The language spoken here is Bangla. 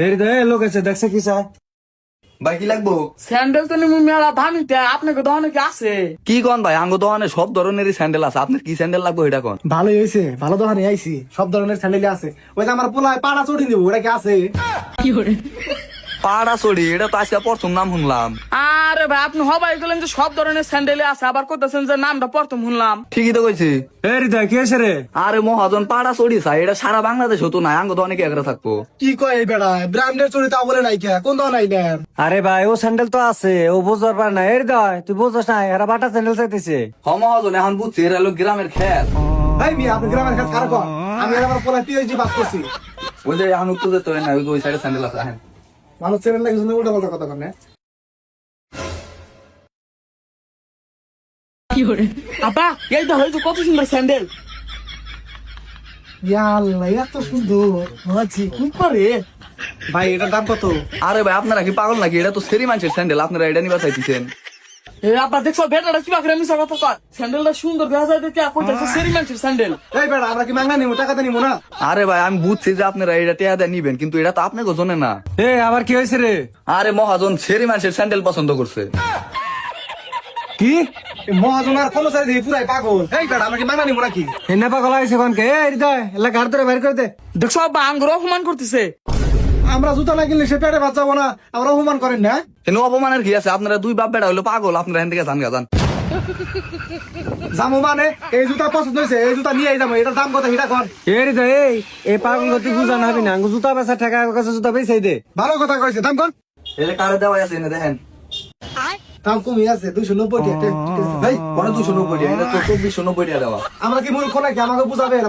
এই রে লোক আছে দেখছে কি চায় ভাই কি লাগবো? স্যান্ডেল তো নিমু মেলা দামি আপনাকে দোকানে কি আছে? কি কন ভাই, আঙ্গ দোকানে সব ধরনেরই স্যান্ডেল আছে, আপনার কি স্যান্ডেল লাগবে এটা কন। ভালোই হয়েছে, ভালো দোকানে আইছি, সব ধরনের স্যান্ডেল আছে। ওই যে আমার পোলায় পাড়া চড়ি দিব, ওটা কি আছে? পাড়া চড়ি, এটা তো আজকে প্রথম নাম শুনলাম। আরে ভাই আপনি হবাই গেলেন যে সব ধরনের স্যান্ডেল আছে, আবার করতেছেন যে নামটা প্রথম শুনলাম। ঠিকই তো কইছি। এই রে কি হয়েছে রে? আরে মহাজন পাড়া চড়ি চাই, এটা সারা বাংলাদেশ হতো না, আঙ্গ দোকানে কি একরা থাকবো। কি কয় এই বেড়া, ব্র্যান্ডের চড়ি তা বলে নাই কে? কোন দোকান আইলেন? আরে ভাই ও স্যান্ডেল তো আছে, ও বুঝবার পার না। এর দয় তুই বুঝছ না, এরা বাটা স্যান্ডেল চাইতেছে। হ মহাজন, এখন বুঝছি এরা হলো গ্রামের খেল। ভাই মিয়া, আপনি গ্রামের কাছে কার কন? আমি আর আমার পোলায় পিএইচডি পাস করছি। ওই যে এখন উত্তর দিতে হয় না, ওই সাইডে স্যান্ডেল আছে। হ্যাঁ মানুষ চ্যানেল লাগে শুনে উল্টা পাল্টা কথা কন না। আপা এইটা হয়তো কত সুন্দর স্যান্ডেল। ইয়া আল্লাহ, এত সুন্দর আছি কোন পারে। ভাই এটার দাম কত? আরে ভাই আপনারা কি পাগল নাকি? এটা তো সেরি মানুষের স্যান্ডেল, আপনারা এটা নিবা চাইতেছেন। এই আপা দেখছো বেটাটা কি বাকরে মিশা কথা কয়, স্যান্ডেলটা সুন্দর দেখা যায় দেখে কইতাছে সেরি মানুষের স্যান্ডেল। এই বেড়া, আমরা কি মাংনা নিমু, টাকাতে নিমু না? আরে ভাই আমি বুঝছি যে আপনারা এটা টেয়া দেয় নিবেন, কিন্তু এটা তো আপনাকে জনে না। এ আবার কি হয়েছে রে? আরে মহাজন সেরি মানুষের স্যান্ডেল পছন্দ করছে। কি মহাজনার কোন সাইড দিয়ে পুরাই পাগল। এই বেড়া, আমরা কি মাংনা নিমু নাকি? এনে পাগল হয়েছে কোনকে? এই দয় এলা ঘাট ধরে বের করে দে। দেখছো আব্বা আঙ্গুর অপমান করতেছে। আমরা জুতা না কিনলে সে পেটে ভাত যাবো না, আমরা অপমান করেন না? কিন্তু অপমানের কি আছে? আপনারা দুই বাপ বেড়া হলো পাগল, আপনারা এখান থেকে জান গাজান। জামু মানে এই জুতা পছন্দ হয়েছে, এই জুতা নিয়ে যাবো। এটার দাম কত হিটা কর। এই রে এই পাগল তুই বুঝা না হবি না। জুতা বেচা ঠেকা কাছে জুতা বেচাই দে। ভালো কথা কইছে, দাম কর। এটা কারে দেওয়া আছে এনে দেখেন। দাম কমই আছে, 290 টাকা। ভাই পরে 290 টাকা, এটা তো 2490 টাকা দেওয়া। আমরা কি মূর্খ নাকি? আমাকে বুঝাবে।